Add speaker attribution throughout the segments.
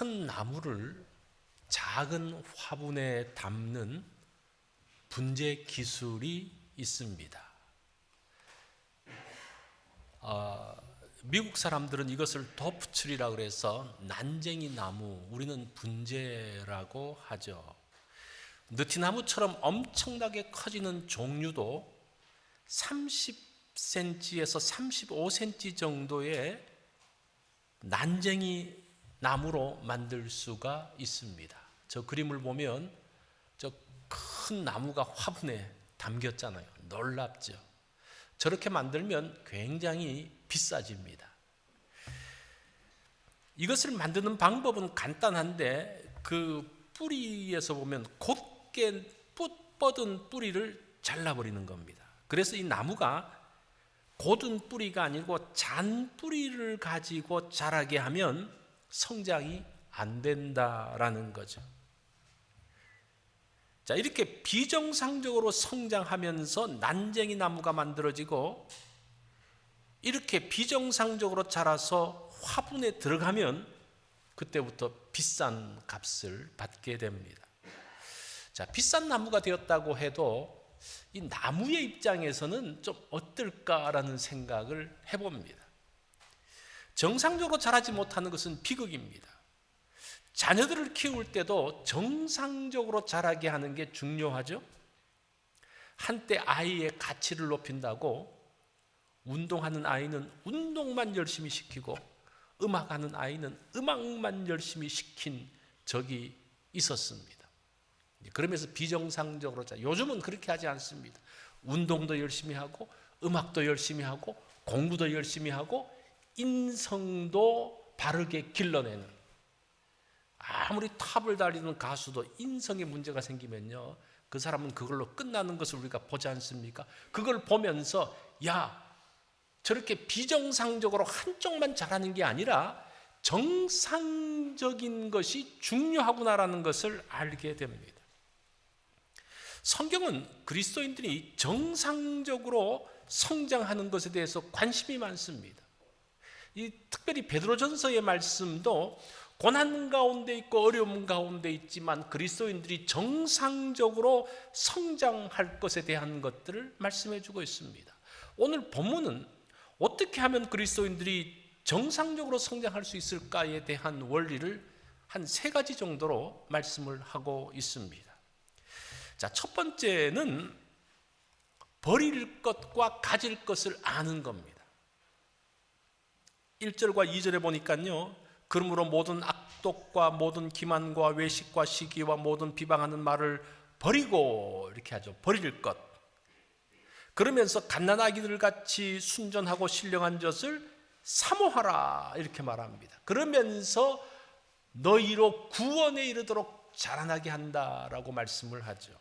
Speaker 1: 큰 나무를 작은 화분에 담는 분재 기술이 있습니다. 미국 사람들은 이것을 도프트리라고 그래서 난쟁이 나무, 우리는 분재라고 하죠. 느티나무처럼 엄청나게 커지는 종류도 30cm에서 35cm 정도의 난쟁이 나무로 만들 수가 있습니다. 저 그림을 보면 저 큰 나무가 화분에 담겼잖아요. 놀랍죠. 저렇게 만들면 굉장히 비싸집니다. 이것을 만드는 방법은 간단한데 그 뿌리에서 보면 곧게 뻗은 뿌리를 잘라버리는 겁니다. 그래서 이 나무가 곧은 뿌리가 아니고 잔 뿌리를 가지고 자라게 하면 성장이 안 된다라는 거죠. 자, 이렇게 비정상적으로 성장하면서 난쟁이 나무가 만들어지고 이렇게 비정상적으로 자라서 화분에 들어가면 그때부터 비싼 값을 받게 됩니다. 자, 비싼 나무가 되었다고 해도 이 나무의 입장에서는 좀 어떨까라는 생각을 해봅니다. 정상적으로 자라지 못하는 것은 비극입니다. 자녀들을 키울 때도 정상적으로 자라게 하는 게 중요하죠. 한때 아이의 가치를 높인다고 운동하는 아이는 운동만 열심히 시키고 음악하는 아이는 음악만 열심히 시킨 적이 있었습니다. 그러면서 비정상적으로 요즘은 그렇게 하지 않습니다. 운동도 열심히 하고 음악도 열심히 하고 공부도 열심히 하고 인성도 바르게 길러내는, 아무리 탑을 달리는 가수도 인성에 문제가 생기면요 그 사람은 그걸로 끝나는 것을 우리가 보지 않습니까? 그걸 보면서 야, 저렇게 비정상적으로 한쪽만 잘하는 게 아니라 정상적인 것이 중요하구나라는 것을 알게 됩니다. 성경은 그리스도인들이 정상적으로 성장하는 것에 대해서 관심이 많습니다. 특별히 베드로전서의 말씀도 고난 가운데 있고 어려움 가운데 있지만 그리스도인들이 정상적으로 성장할 것에 대한 것들을 말씀해 주고 있습니다. 오늘 본문은 어떻게 하면 그리스도인들이 정상적으로 성장할 수 있을까에 대한 원리를 한 3가지 정도로 말씀을 하고 있습니다. 자, 첫 번째는 버릴 것과 가질 것을 아는 겁니다. 1절과 2절에 보니까요, 그러므로 모든 악독과 모든 기만과 외식과 시기와 모든 비방하는 말을 버리고, 이렇게 하죠. 버릴 것. 그러면서 갓난아기들 같이 순전하고 신령한 젖을 사모하라, 이렇게 말합니다. 그러면서 너희로 구원에 이르도록 자라나게 한다라고 말씀을 하죠.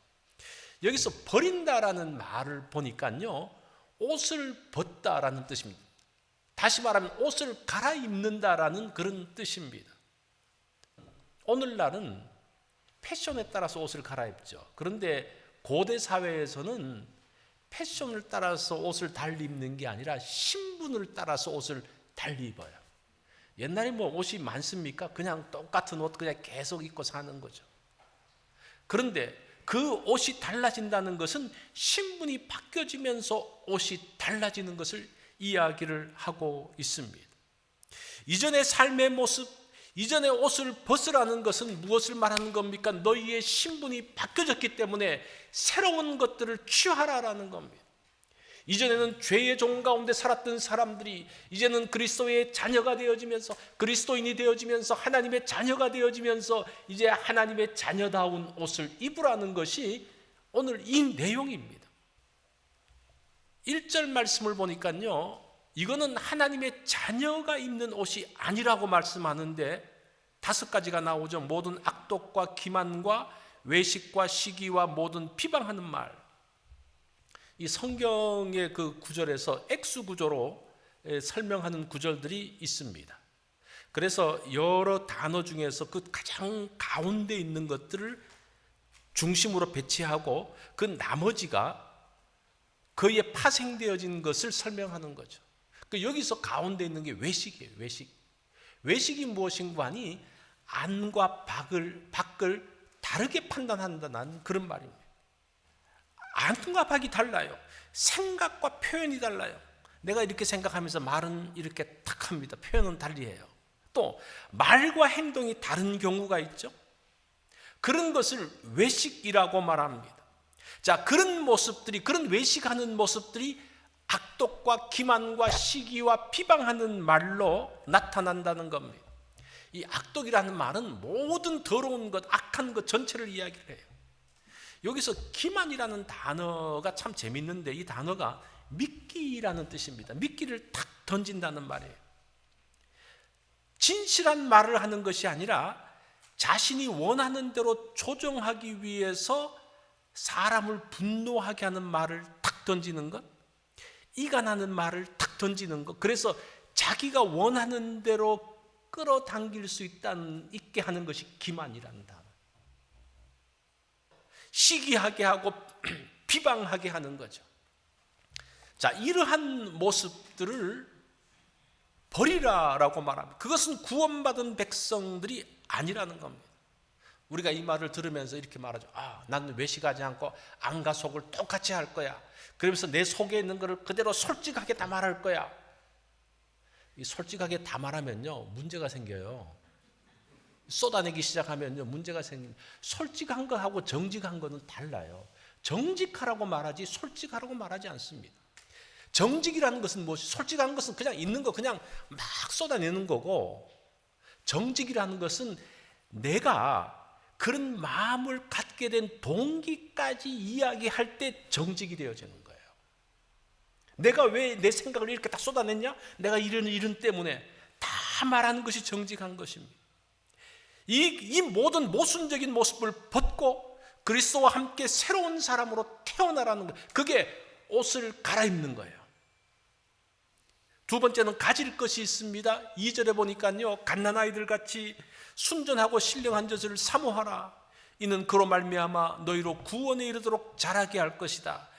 Speaker 1: 여기서 버린다라는 말을 보니까요, 옷을 벗다라는 뜻입니다. 다시 말하면 옷을 갈아입는다라는 그런 뜻입니다. 오늘날은 패션에 따라서 옷을 갈아입죠. 그런데 고대 사회에서는 패션을 따라서 옷을 달리 입는 게 아니라 신분을 따라서 옷을 달리 입어요. 옛날에 뭐 옷이 많습니까? 그냥 똑같은 옷 그냥 계속 입고 사는 거죠. 그런데 그 옷이 달라진다는 것은 신분이 바뀌어지면서 옷이 달라지는 것을 이야기를 하고 있습니다. 이전의 삶의 모습, 이전의 옷을 벗으라는 것은 무엇을 말하는 겁니까? 너희의 신분이 바뀌어졌기 때문에 새로운 것들을 취하라라는 겁니다. 이전에는 죄의 종 가운데 살았던 사람들이 이제는 그리스도의 자녀가 되어지면서, 그리스도인이 되어지면서, 하나님의 자녀가 되어지면서 이제 하나님의 자녀다운 옷을 입으라는 것이 오늘 이 내용입니다. 1절 말씀을 보니까요, 이거는 하나님의 자녀가 입는 옷이 아니라고 말씀하는데 5가지가 나오죠. 모든 악독과 기만과 외식과 시기와 모든 비방하는 말. 이 성경의 그 구절에서 X 구조로 설명하는 구절들이 있습니다. 그래서 여러 단어 중에서 그 가장 가운데 있는 것들을 중심으로 배치하고 그 나머지가 그에 파생되어진 것을 설명하는 거죠. 여기서 가운데 있는 게 외식이에요. 외식. 외식이 무엇인가 하니 안과 밖을 다르게 판단한다는 그런 말입니다. 안과 밖이 달라요. 생각과 표현이 달라요. 내가 이렇게 생각하면서 말은 이렇게 탁 합니다. 표현은 달리해요. 또 말과 행동이 다른 경우가 있죠. 그런 것을 외식이라고 말합니다. 자, 그런 모습들이, 그런 외식하는 모습들이 악독과 기만과 시기와 비방하는 말로 나타난다는 겁니다. 이 악독이라는 말은 모든 더러운 것, 악한 것 전체를 이야기를 해요. 여기서 기만이라는 단어가 참 재밌는데, 이 단어가 미끼라는 뜻입니다. 미끼를 탁 던진다는 말이에요. 진실한 말을 하는 것이 아니라 자신이 원하는 대로 조정하기 위해서 사람을 분노하게 하는 말을 탁 던지는 것, 이간하는 말을 탁 던지는 것, 그래서 자기가 원하는 대로 끌어당길 수 있게 하는 것이 기만이라는 단어. 시기하게 하고 비방하게 하는 거죠. 자, 이러한 모습들을 버리라라고 말합니다. 그것은 구원받은 백성들이 아니라는 겁니다. 우리가 이 말을 들으면서 이렇게 말하죠. 나는 외식하지 않고 안과 속을 똑같이 할 거야. 그러면서 내 속에 있는 것을 그대로 솔직하게 다 말할 거야. 이 솔직하게 다 말하면요, 문제가 생겨요. 쏟아내기 시작하면요, 문제가 생깁니다. 솔직한 거하고 정직한 거는 달라요. 정직하라고 말하지 솔직하라고 말하지 않습니다. 정직이라는 것은 무엇이? 솔직한 것은 그냥 있는 거 그냥 막 쏟아내는 거고, 정직이라는 것은 내가 그런 마음을 갖게 된 동기까지 이야기할 때 정직이 되어지는 거예요. 내가 왜 내 생각을 이렇게 다 쏟아냈냐? 내가 이런 때문에 다 말하는 것이 정직한 것입니다. 이 모든 모순적인 모습을 벗고 그리스도와 함께 새로운 사람으로 태어나라는 것, 그게 옷을 갈아입는 거예요. 두 번째는 가질 것이 있습니다. 2절에 보니까요, 갓난아이들 같이 순전하고 신령한 젖을 사모하라. 이는 그로 말미암아 너희로 구원에 이르도록 자라게 할 것이다.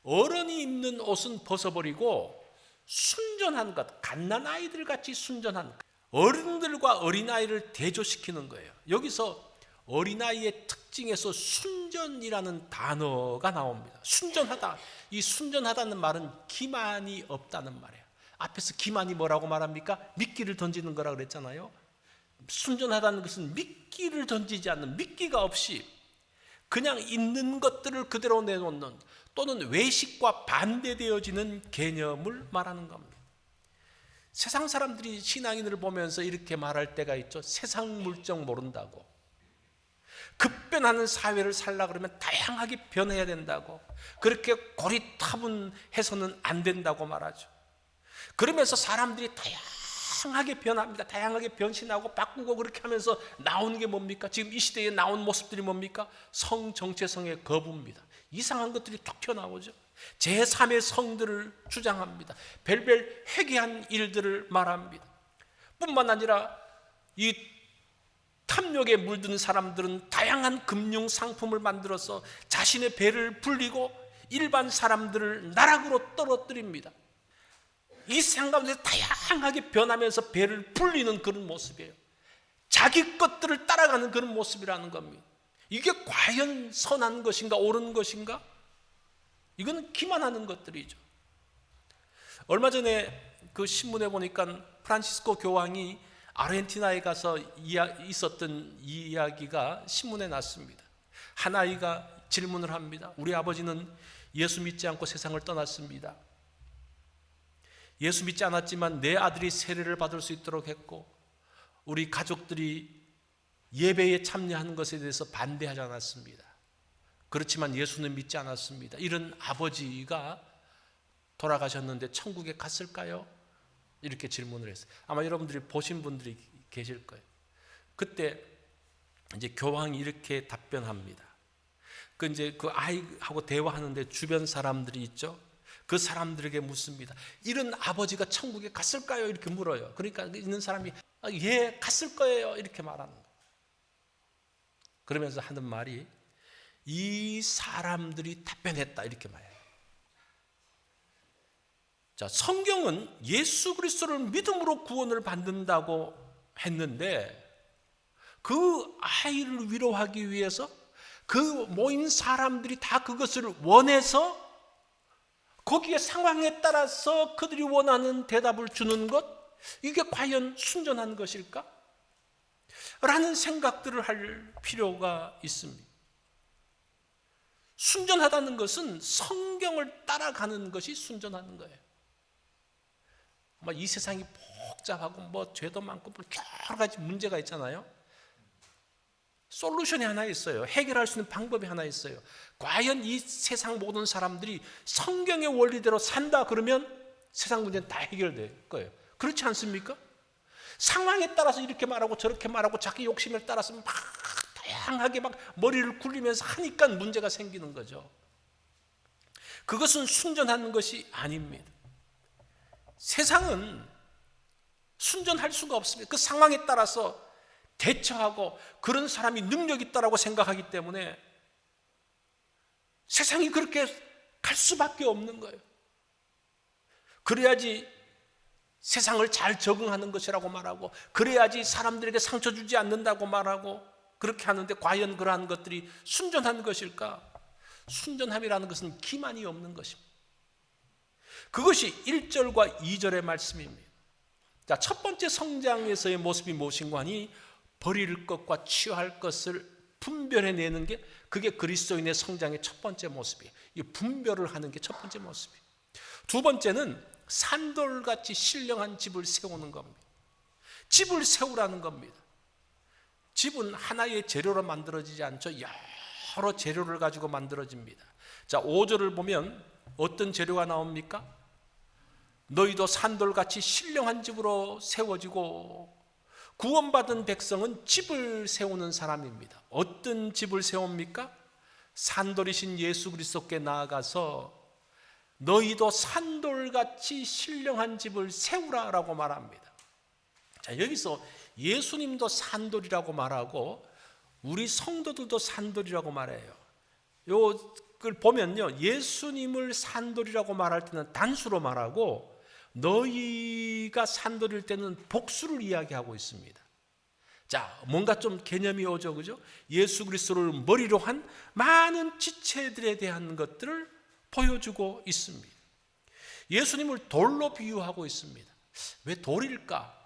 Speaker 1: 어른이 입는 옷은 벗어버리고 순전한 것, 갓난아이들 같이 순전한 것, 어른들과 어린아이를 대조시키는 거예요. 여기서 어린아이의 특징에서 순전이라는 단어가 나옵니다. 순전하다. 이 순전하다는 말은 기만이 없다는 말이에요. 앞에서 기만이 뭐라고 말합니까? 미끼를 던지는 거라고 그랬잖아요. 순전하다는 것은 미끼를 던지지 않는, 미끼가 없이 그냥 있는 것들을 그대로 내놓는, 또는 외식과 반대되어지는 개념을 말하는 겁니다. 세상 사람들이 신앙인을 보면서 이렇게 말할 때가 있죠. 세상 물정 모른다고. 급변하는 사회를 살라 그러면 다양하게 변해야 된다고. 그렇게 고리타분해서는 안 된다고 말하죠. 그러면서 사람들이 다양하게 변합니다. 다양하게 변신하고 바꾸고 그렇게 하면서 나오는 게 뭡니까? 지금 이 시대에 나온 모습들이 뭡니까? 성정체성의 거부입니다. 이상한 것들이 툭 튀어나오죠. 제3의 성들을 주장합니다. 별별 회개한 일들을 말합니다. 뿐만 아니라 이 탐욕에 물든 사람들은 다양한 금융 상품을 만들어서 자신의 배를 불리고 일반 사람들을 나락으로 떨어뜨립니다. 이 세상 가운데 다양하게 변하면서 배를 불리는 그런 모습이에요. 자기 것들을 따라가는 그런 모습이라는 겁니다. 이게 과연 선한 것인가, 옳은 것인가? 이거는 기만하는 것들이죠. 얼마 전에 그 신문에 보니까 프란시스코 교황이 아르헨티나에 가서 있었던 이야기가 신문에 났습니다. 한 아이가 질문을 합니다. 우리 아버지는 예수 믿지 않고 세상을 떠났습니다. 예수 믿지 않았지만 내 아들이 세례를 받을 수 있도록 했고, 우리 가족들이 예배에 참여하는 것에 대해서 반대하지 않았습니다. 그렇지만 예수는 믿지 않았습니다. 이런 아버지가 돌아가셨는데 천국에 갔을까요? 이렇게 질문을 했어요. 아마 여러분들이 보신 분들이 계실 거예요. 그때 이제 교황이 이렇게 답변합니다. 이제 그 아이하고 대화하는데 주변 사람들이 있죠. 그 사람들에게 묻습니다. 이런 아버지가 천국에 갔을까요? 이렇게 물어요. 그러니까 있는 사람이 예, 갔을 거예요. 이렇게 말하는 거예요. 그러면서 하는 말이 이 사람들이 답변했다. 이렇게 말해요. 자, 성경은 예수 그리스도를 믿음으로 구원을 받는다고 했는데 그 아이를 위로하기 위해서 그 모인 사람들이 다 그것을 원해서 거기에 상황에 따라서 그들이 원하는 대답을 주는 것, 이게 과연 순전한 것일까? 라는 생각들을 할 필요가 있습니다. 순전하다는 것은 성경을 따라가는 것이 순전한 거예요. 이 세상이 복잡하고 죄도 많고 여러 가지 문제가 있잖아요. 솔루션이 하나 있어요. 해결할 수 있는 방법이 하나 있어요. 과연 이 세상 모든 사람들이 성경의 원리대로 산다 그러면 세상 문제는 다 해결될 거예요. 그렇지 않습니까? 상황에 따라서 이렇게 말하고 저렇게 말하고 자기 욕심에 따라서 막 다양하게 막 머리를 굴리면서 하니까 문제가 생기는 거죠. 그것은 순전한 것이 아닙니다. 세상은 순전할 수가 없습니다. 그 상황에 따라서 대처하고 그런 사람이 능력이 있다고 생각하기 때문에 세상이 그렇게 갈 수밖에 없는 거예요. 그래야지 세상을 잘 적응하는 것이라고 말하고, 그래야지 사람들에게 상처 주지 않는다고 말하고, 그렇게 하는데 과연 그러한 것들이 순전한 것일까? 순전함이라는 것은 기만이 없는 것입니다. 그것이 1절과 2절의 말씀입니다. 자, 첫 번째 성장에서의 모습이 무엇인가 하니 버릴 것과 취할 것을 분별해내는 게, 그게 그리스도인의 성장의 첫 번째 모습이에요. 이 분별을 하는 게 첫 번째 모습이에요. 두 번째는 산돌같이 신령한 집을 세우는 겁니다. 집을 세우라는 겁니다. 집은 하나의 재료로 만들어지지 않죠. 여러 재료를 가지고 만들어집니다. 자, 5절을 보면 어떤 재료가 나옵니까? 너희도 산돌같이 신령한 집으로 세워지고, 구원받은 백성은 집을 세우는 사람입니다. 어떤 집을 세웁니까? 산돌이신 예수 그리스도께 나아가서 너희도 산돌같이 신령한 집을 세우라라고 말합니다. 자, 여기서 예수님도 산돌이라고 말하고 우리 성도들도 산돌이라고 말해요. 이걸 보면요, 예수님을 산돌이라고 말할 때는 단수로 말하고, 너희가 산돌일 때는 복수를 이야기하고 있습니다. 자, 뭔가 좀 개념이 오죠, 그죠? 예수 그리스도를 머리로 한 많은 지체들에 대한 것들을 보여주고 있습니다. 예수님을 돌로 비유하고 있습니다. 왜 돌일까?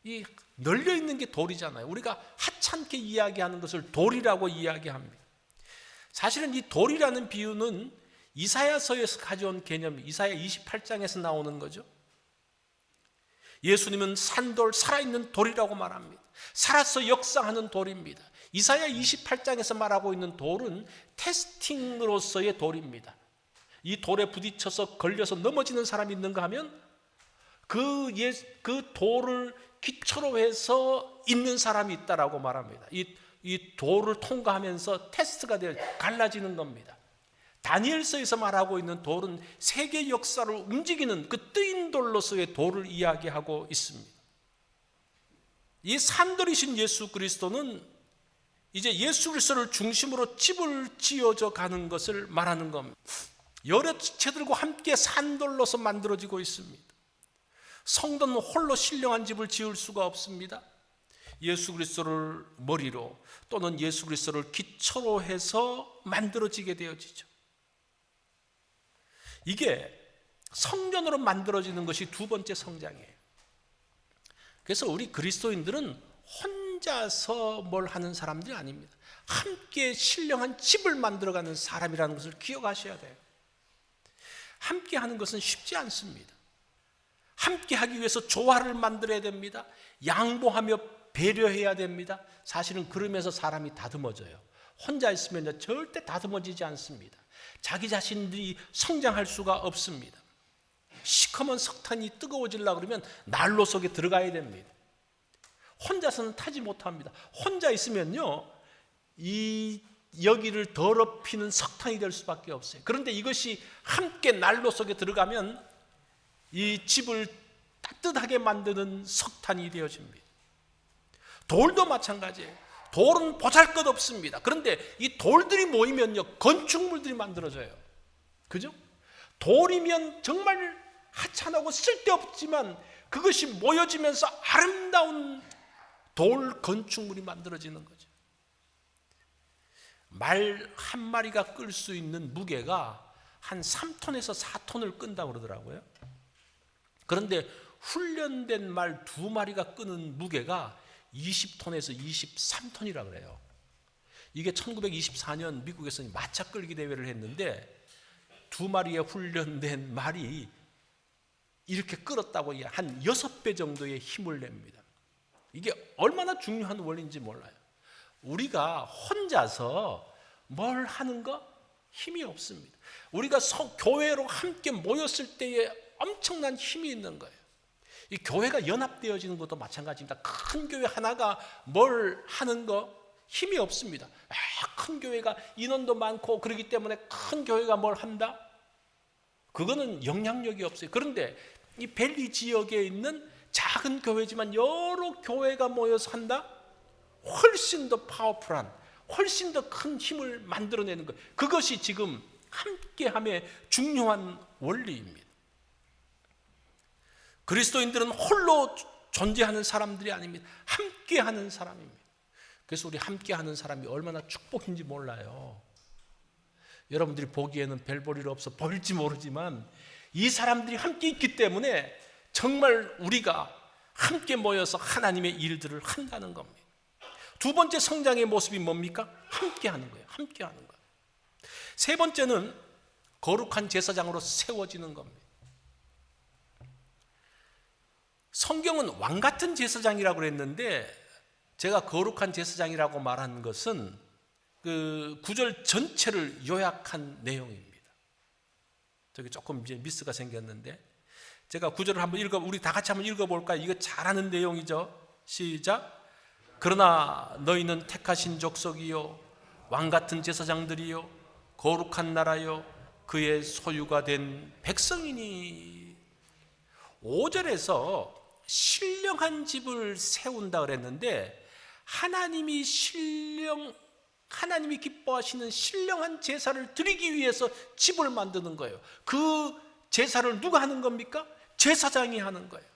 Speaker 1: 이 널려 있는 게 돌이잖아요. 우리가 하찮게 이야기하는 것을 돌이라고 이야기합니다. 사실은 이 돌이라는 비유는 이사야서에서 가져온 개념, 이사야 28장에서 나오는 거죠. 예수님은 산돌, 살아있는 돌이라고 말합니다. 살아서 역사하는 돌입니다. 이사야 28장에서 말하고 있는 돌은 테스팅으로서의 돌입니다. 이 돌에 부딪혀서 걸려서 넘어지는 사람이 있는가 하면 그 돌을 기초로 해서 있는 사람이 있다라고 말합니다. 이 돌을 통과하면서 테스트가 되어 갈라지는 겁니다. 다니엘서에서 말하고 있는 돌은 세계 역사를 움직이는 그 뜨인 돌로서의 돌을 이야기하고 있습니다. 이 산돌이신 예수 그리스도는 이제 예수 그리스도를 중심으로 집을 지어져 가는 것을 말하는 겁니다. 여러 지체들과 함께 산돌로서 만들어지고 있습니다. 성도는 홀로 신령한 집을 지을 수가 없습니다. 예수 그리스도를 머리로 또는 예수 그리스도를 기초로 해서 만들어지게 되어지죠. 이게 성전으로 만들어지는 것이 두 번째 성장이에요. 그래서 우리 그리스도인들은 혼자서 뭘 하는 사람들이 아닙니다. 함께 신령한 집을 만들어가는 사람이라는 것을 기억하셔야 돼요. 함께 하는 것은 쉽지 않습니다. 함께 하기 위해서 조화를 만들어야 됩니다. 양보하며 배려해야 됩니다. 사실은 그러면서 사람이 다듬어져요. 혼자 있으면 절대 다듬어지지 않습니다. 자기 자신들이 성장할 수가 없습니다. 시커먼 석탄이 뜨거워지려고 그러면 난로 속에 들어가야 됩니다. 혼자서는 타지 못합니다. 혼자 있으면요, 이 여기를 더럽히는 석탄이 될 수밖에 없어요. 그런데 이것이 함께 난로 속에 들어가면 이 집을 따뜻하게 만드는 석탄이 되어집니다. 돌도 마찬가지예요. 돌은 보잘것없습니다. 그런데 이 돌들이 모이면요, 건축물들이 만들어져요. 그죠? 돌이면 정말 하찮고 쓸데없지만 그것이 모여지면서 아름다운 돌 건축물이 만들어지는 거죠. 말 한 마리가 끌 수 있는 무게가 한 3톤에서 4톤을 끈다고 그러더라고요. 그런데 훈련된 말 2마리가 끄는 무게가 20톤에서 23톤이라 그래요. 이게 1924년 미국에서 마차 끌기 대회를 했는데 2마리의 훈련된 말이 이렇게 끌었다고 한 6배 정도의 힘을 냅니다. 이게 얼마나 중요한 원리인지 몰라요. 우리가 혼자서 뭘 하는 거 힘이 없습니다. 우리가 교회로 함께 모였을 때에 엄청난 힘이 있는 거예요. 이 교회가 연합되어지는 것도 마찬가지입니다. 큰 교회 하나가 뭘 하는 거 힘이 없습니다. 큰 교회가 인원도 많고 그렇기 때문에 큰 교회가 뭘 한다? 그거는 영향력이 없어요. 그런데 이 밸리 지역에 있는 작은 교회지만 여러 교회가 모여서 한다? 훨씬 더 파워풀한, 훨씬 더 큰 힘을 만들어내는 것. 그것이 지금 함께함의 중요한 원리입니다. 그리스도인들은 홀로 존재하는 사람들이 아닙니다. 함께하는 사람입니다. 그래서 우리 함께하는 사람이 얼마나 축복인지 몰라요. 여러분들이 보기에는 별 볼 일 없어 보일지 모르지만 이 사람들이 함께 있기 때문에 정말 우리가 함께 모여서 하나님의 일들을 한다는 겁니다. 두 번째 성장의 모습이 뭡니까? 함께하는 거예요. 함께하는 거예요. 세 번째는 거룩한 제사장으로 세워지는 겁니다. 성경은 왕 같은 제사장이라고 그랬는데 제가 거룩한 제사장이라고 말한 것은 그 구절 전체를 요약한 내용입니다. 저기 조금 이제 미스가 생겼는데 제가 구절을 한번 우리 다 같이 한번 읽어볼까요? 이거 잘하는 내용이죠. 시작. 그러나 너희는 택하신 족속이요 왕 같은 제사장들이요 거룩한 나라요 그의 소유가 된 백성이니. 5절에서 신령한 집을 세운다 그랬는데 하나님이 기뻐하시는 신령한 제사를 드리기 위해서 집을 만드는 거예요. 그 제사를 누가 하는 겁니까? 제사장이 하는 거예요.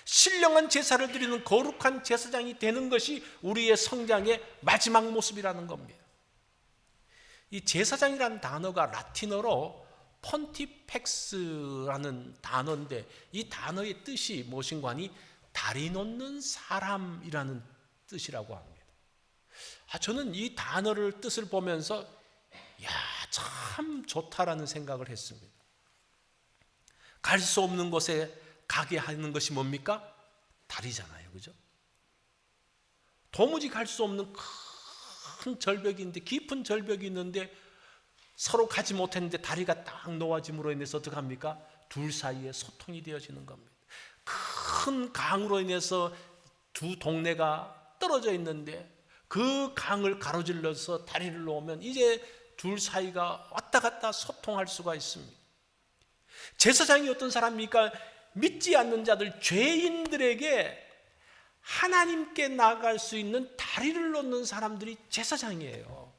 Speaker 1: 신령한 제사를 드리는 거룩한 제사장이 되는 것이 우리의 성장의 마지막 모습이라는 겁니다. 이 제사장이라는 단어가 라틴어로 폰티펙스라는 단어인데 이 단어의 뜻이 무엇인가 하니 다리 놓는 사람이라는 뜻이라고 합니다. 저는 이 단어를 뜻을 보면서 참 좋다라는 생각을 했습니다. 갈 수 없는 곳에 가게 하는 것이 뭡니까? 다리잖아요. 그죠? 도무지 갈 수 없는 큰 절벽이 있는데 깊은 절벽이 있는데 서로 가지 못했는데 다리가 딱 놓아짐으로 인해서 어떻게 합니까? 둘 사이에 소통이 되어지는 겁니다. 큰 강으로 인해서 두 동네가 떨어져 있는데 그 강을 가로질러서 다리를 놓으면 이제 둘 사이가 왔다 갔다 소통할 수가 있습니다. 제사장이 어떤 사람입니까? 믿지 않는 자들, 죄인들에게 하나님께 나아갈 수 있는 다리를 놓는 사람들이 제사장이에요.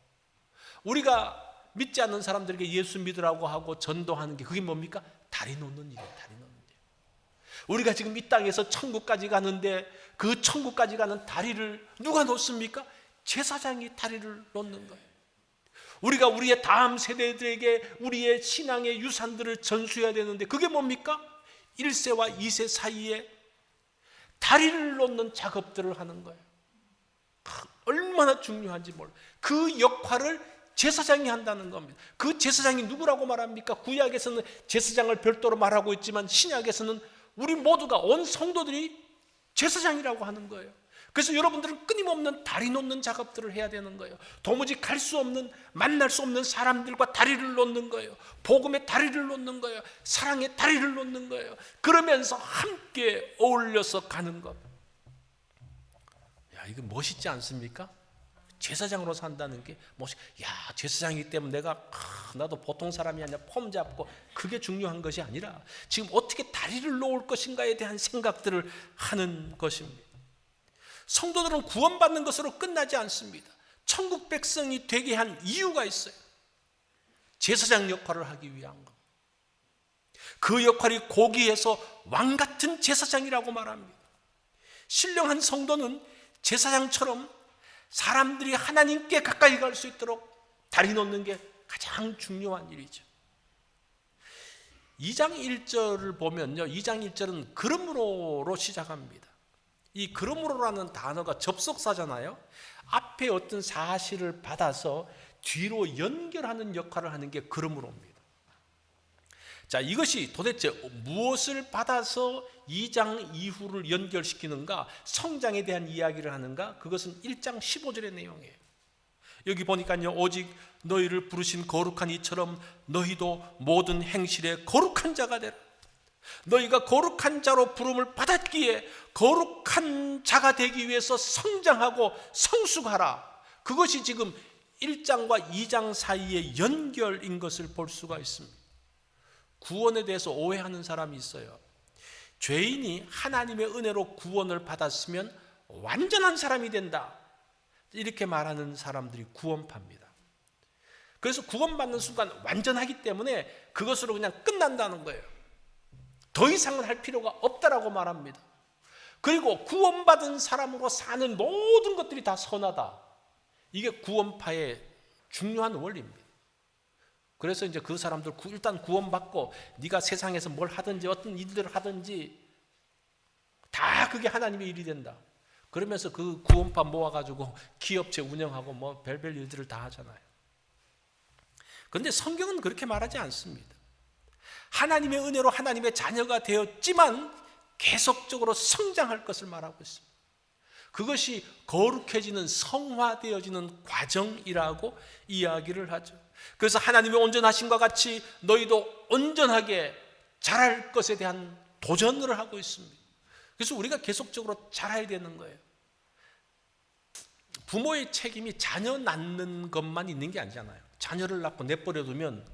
Speaker 1: 우리가 믿지 않는 사람들에게 예수 믿으라고 하고 전도하는 게 그게 뭡니까? 다리 놓는 일이에요. 다리 놓는 일. 우리가 지금 이 땅에서 천국까지 가는데 그 천국까지 가는 다리를 누가 놓습니까? 제사장이 다리를 놓는 거예요. 우리가 우리의 다음 세대들에게 우리의 신앙의 유산들을 전수해야 되는데 그게 뭡니까? 1세와 2세 사이에 다리를 놓는 작업들을 하는 거예요. 얼마나 중요한지 몰라요. 그 역할을 제사장이 한다는 겁니다. 그 제사장이 누구라고 말합니까? 구약에서는 제사장을 별도로 말하고 있지만 신약에서는 우리 모두가 온 성도들이 제사장이라고 하는 거예요. 그래서 여러분들은 끊임없는 다리 놓는 작업들을 해야 되는 거예요. 도무지 갈 수 없는, 만날 수 없는 사람들과 다리를 놓는 거예요. 복음의 다리를 놓는 거예요. 사랑의 다리를 놓는 거예요. 그러면서 함께 어울려서 가는 것. 이거 멋있지 않습니까? 제사장으로 산다는 게 제사장이기 때문에 나도 보통 사람이 아니라 폼 잡고 그게 중요한 것이 아니라 지금 어떻게 다리를 놓을 것인가에 대한 생각들을 하는 것입니다. 성도들은 구원받는 것으로 끝나지 않습니다. 천국 백성이 되게 한 이유가 있어요. 제사장 역할을 하기 위한 것. 그 역할이 고귀해서 왕 같은 제사장이라고 말합니다. 신령한 성도는 제사장처럼 사람들이 하나님께 가까이 갈 수 있도록 다리 놓는 게 가장 중요한 일이죠. 2장 1절을 보면요, 2장 1절은 그러므로로 시작합니다. 이 그러므로라는 단어가 접속사잖아요. 앞에 어떤 사실을 받아서 뒤로 연결하는 역할을 하는 게 그러므로입니다. 자, 이것이 도대체 무엇을 받아서 2장 이후를 연결시키는가, 성장에 대한 이야기를 하는가? 그것은 1장 15절의 내용이에요. 여기 보니까요, 오직 너희를 부르신 거룩한 이처럼 너희도 모든 행실에 거룩한 자가 되라. 너희가 거룩한 자로 부름을 받았기에 거룩한 자가 되기 위해서 성장하고 성숙하라. 그것이 지금 1장과 2장 사이의 연결인 것을 볼 수가 있습니다. 구원에 대해서 오해하는 사람이 있어요. 죄인이 하나님의 은혜로 구원을 받았으면 완전한 사람이 된다, 이렇게 말하는 사람들이 구원파입니다. 그래서 구원받는 순간 완전하기 때문에 그것으로 그냥 끝난다는 거예요. 더 이상은 할 필요가 없다라고 말합니다. 그리고 구원받은 사람으로 사는 모든 것들이 다 선하다. 이게 구원파의 중요한 원리입니다. 그래서 이제 그 사람들 일단 구원받고 네가 세상에서 뭘 하든지 어떤 일들을 하든지 다 그게 하나님의 일이 된다. 그러면서 그 구원파 모아가지고 기업체 운영하고 뭐 별별 일들을 다 하잖아요. 그런데 성경은 그렇게 말하지 않습니다. 하나님의 은혜로 하나님의 자녀가 되었지만 계속적으로 성장할 것을 말하고 있습니다. 그것이 거룩해지는, 성화되어지는 과정이라고 이야기를 하죠. 그래서 하나님의 온전하심과 같이 너희도 온전하게 자랄 것에 대한 도전을 하고 있습니다. 그래서 우리가 계속적으로 자라야 되는 거예요. 부모의 책임이 자녀 낳는 것만 있는 게 아니잖아요. 자녀를 낳고 내버려두면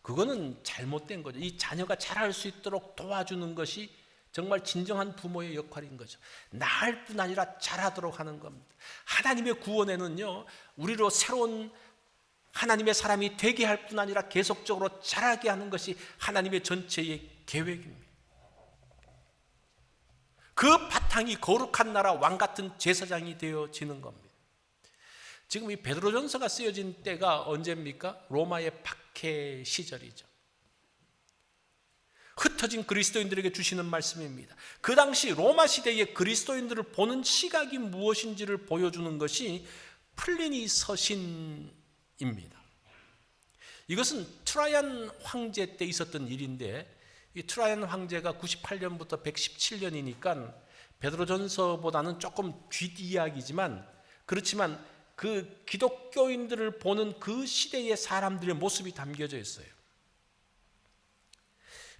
Speaker 1: 그거는 잘못된 거죠. 이 자녀가 자랄 수 있도록 도와주는 것이 정말 진정한 부모의 역할인 거죠. 낳을 뿐 아니라 자라도록 하는 겁니다. 하나님의 구원에는요, 우리로 새로운 하나님의 사람이 되게 할 뿐 아니라 계속적으로 자라게 하는 것이 하나님의 전체의 계획입니다. 그 바탕이 거룩한 나라 왕 같은 제사장이 되어지는 겁니다. 지금 이 베드로전서가 쓰여진 때가 언제입니까? 로마의 박해 시절이죠. 흩어진 그리스도인들에게 주시는 말씀입니다. 그 당시 로마 시대의 그리스도인들을 보는 시각이 무엇인지를 보여주는 것이 플리니 서신입니다. 이것은 트라이안 황제 때 있었던 일인데, 이 트라이안 황제가 98년부터 117년이니까 베드로전서보다는 조금 뒷이야기지만, 그렇지만 그 기독교인들을 보는 그 시대의 사람들의 모습이 담겨져 있어요.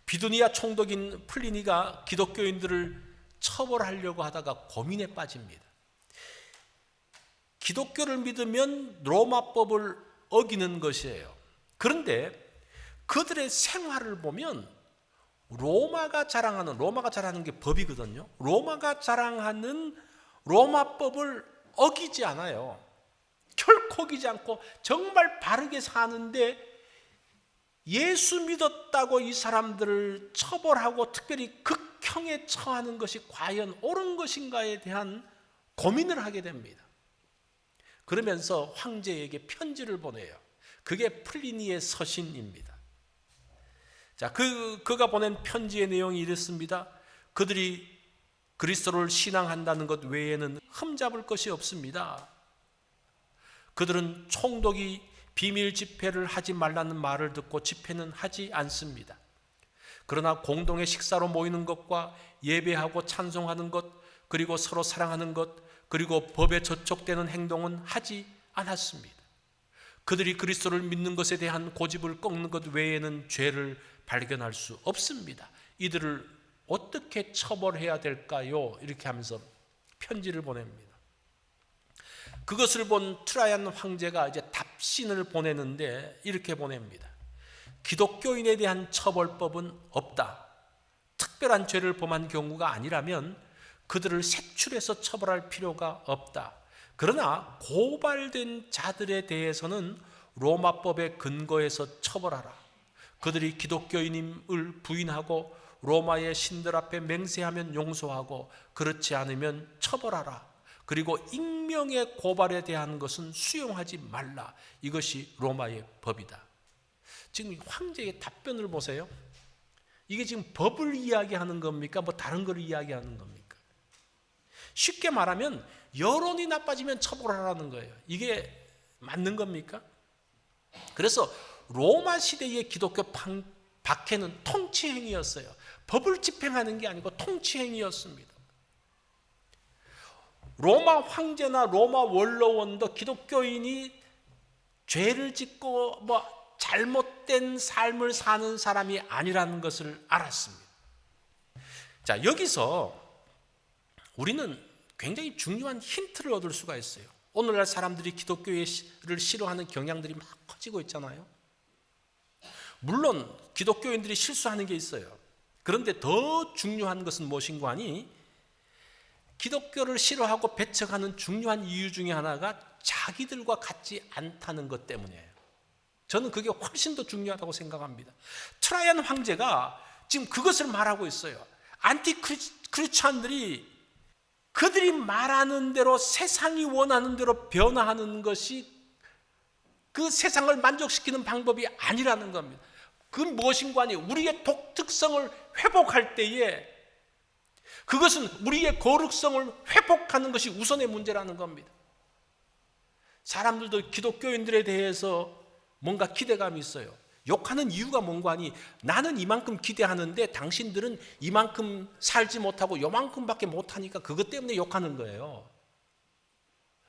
Speaker 1: 비두니아 총독인 플리니가 기독교인들을 처벌하려고 하다가 고민에 빠집니다. 기독교를 믿으면 로마법을 어기는 것이에요. 그런데 그들의 생활을 보면 로마가 자랑하는 게 법이거든요. 로마가 자랑하는 로마법을 어기지 않아요. 결코 어기지 않고 정말 바르게 사는데, 예수 믿었다고 이 사람들을 처벌하고 특별히 극형에 처하는 것이 과연 옳은 것인가에 대한 고민을 하게 됩니다. 그러면서 황제에게 편지를 보내요. 그게 플리니의 서신입니다. 자, 그가 보낸 편지의 내용이 이렇습니다. 그들이 그리스도를 신앙한다는 것 외에는 흠잡을 것이 없습니다. 그들은 총독이 비밀 집회를 하지 말라는 말을 듣고 집회는 하지 않습니다. 그러나 공동의 식사로 모이는 것과 예배하고 찬송하는 것, 그리고 서로 사랑하는 것, 그리고 법에 저촉되는 행동은 하지 않았습니다. 그들이 그리스도를 믿는 것에 대한 고집을 꺾는 것 외에는 죄를 발견할 수 없습니다. 이들을 어떻게 처벌해야 될까요? 이렇게 하면서 편지를 보냅니다. 그것을 본 트라이안 황제가 이제 답신을 보내는데 이렇게 보냅니다. 기독교인에 대한 처벌법은 없다. 특별한 죄를 범한 경우가 아니라면 그들을 색출해서 처벌할 필요가 없다. 그러나 고발된 자들에 대해서는 로마법에 근거해서 처벌하라. 그들이 기독교인임을 부인하고 로마의 신들 앞에 맹세하면 용서하고 그렇지 않으면 처벌하라. 그리고 익명의 고발에 대한 것은 수용하지 말라. 이것이 로마의 법이다. 지금 황제의 답변을 보세요. 이게 지금 법을 이야기하는 겁니까? 뭐 다른 걸 이야기하는 겁니까? 쉽게 말하면 여론이 나빠지면 처벌하라는 거예요. 이게 맞는 겁니까? 그래서 로마 시대의 기독교 박해는 통치행위였어요. 법을 집행하는 게 아니고 통치행위였습니다. 로마 황제나 로마 원로원도 기독교인이 죄를 짓고 잘못된 삶을 사는 사람이 아니라는 것을 알았습니다. 자, 여기서 우리는 굉장히 중요한 힌트를 얻을 수가 있어요. 오늘날 사람들이 기독교를 싫어하는 경향들이 막 커지고 있잖아요. 물론 기독교인들이 실수하는 게 있어요. 그런데 더 중요한 것은 무엇인가 하니 기독교를 싫어하고 배척하는 중요한 이유 중에 하나가 자기들과 같지 않다는 것 때문이에요. 저는 그게 훨씬 더 중요하다고 생각합니다. 트라이안 황제가 지금 그것을 말하고 있어요. 안티크리스찬들이 그들이 말하는 대로 세상이 원하는 대로 변화하는 것이 그 세상을 만족시키는 방법이 아니라는 겁니다. 그건 무엇인가 하니 우리의 독특성을 회복할 때에 그것은 우리의 거룩성을 회복하는 것이 우선의 문제라는 겁니다. 사람들도 기독교인들에 대해서 뭔가 기대감이 있어요. 욕하는 이유가 뭔가 하니 나는 이만큼 기대하는데 당신들은 이만큼 살지 못하고 요만큼밖에 못하니까 그것 때문에 욕하는 거예요.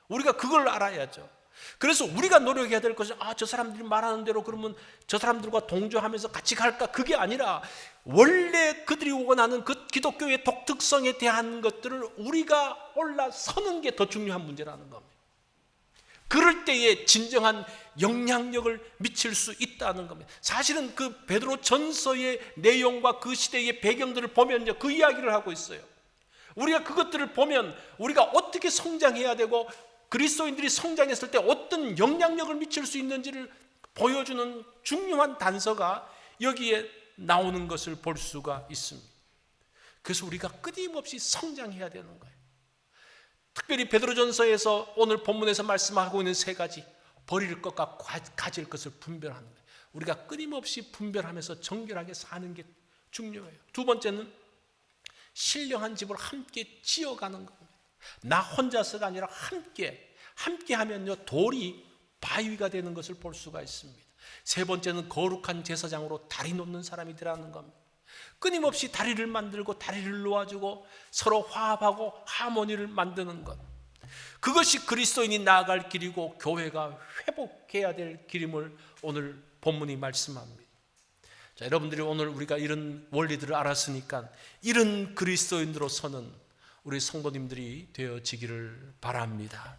Speaker 1: 우리가 그걸 알아야죠. 그래서 우리가 노력해야 될 것은 저 사람들이 말하는 대로 그러면 저 사람들과 동조하면서 같이 갈까? 그게 아니라 원래 그들이 원하는 그 기독교의 독특성에 대한 것들을 우리가 올라서는 게 더 중요한 문제라는 겁니다. 그럴 때에 진정한 영향력을 미칠 수 있다는 겁니다. 사실은 그 베드로 전서의 내용과 그 시대의 배경들을 보면요, 그 이야기를 하고 있어요. 우리가 그것들을 보면 우리가 어떻게 성장해야 되고 그리스도인들이 성장했을 때 어떤 영향력을 미칠 수 있는지를 보여주는 중요한 단서가 여기에 나오는 것을 볼 수가 있습니다. 그래서 우리가 끊임없이 성장해야 되는 거예요. 특별히 베드로전서에서 오늘 본문에서 말씀하고 있는 세 가지, 버릴 것과 가질 것을 분별하는 거예요. 우리가 끊임없이 분별하면서 정결하게 사는 게 중요해요. 두 번째는 신령한 집을 함께 지어가는 겁니다. 나 혼자서가 아니라 함께 하면요 돌이 바위가 되는 것을 볼 수가 있습니다. 세 번째는 거룩한 제사장으로 다리 놓는 사람이 되라는 겁니다. 끊임없이 다리를 만들고 다리를 놓아주고 서로 화합하고 하모니를 만드는 것, 그것이 그리스도인이 나아갈 길이고 교회가 회복해야 될 길임을 오늘 본문이 말씀합니다. 자, 여러분들이 오늘 우리가 이런 원리들을 알았으니까 이런 그리스도인으로서는 우리 성도님들이 되어지기를 바랍니다.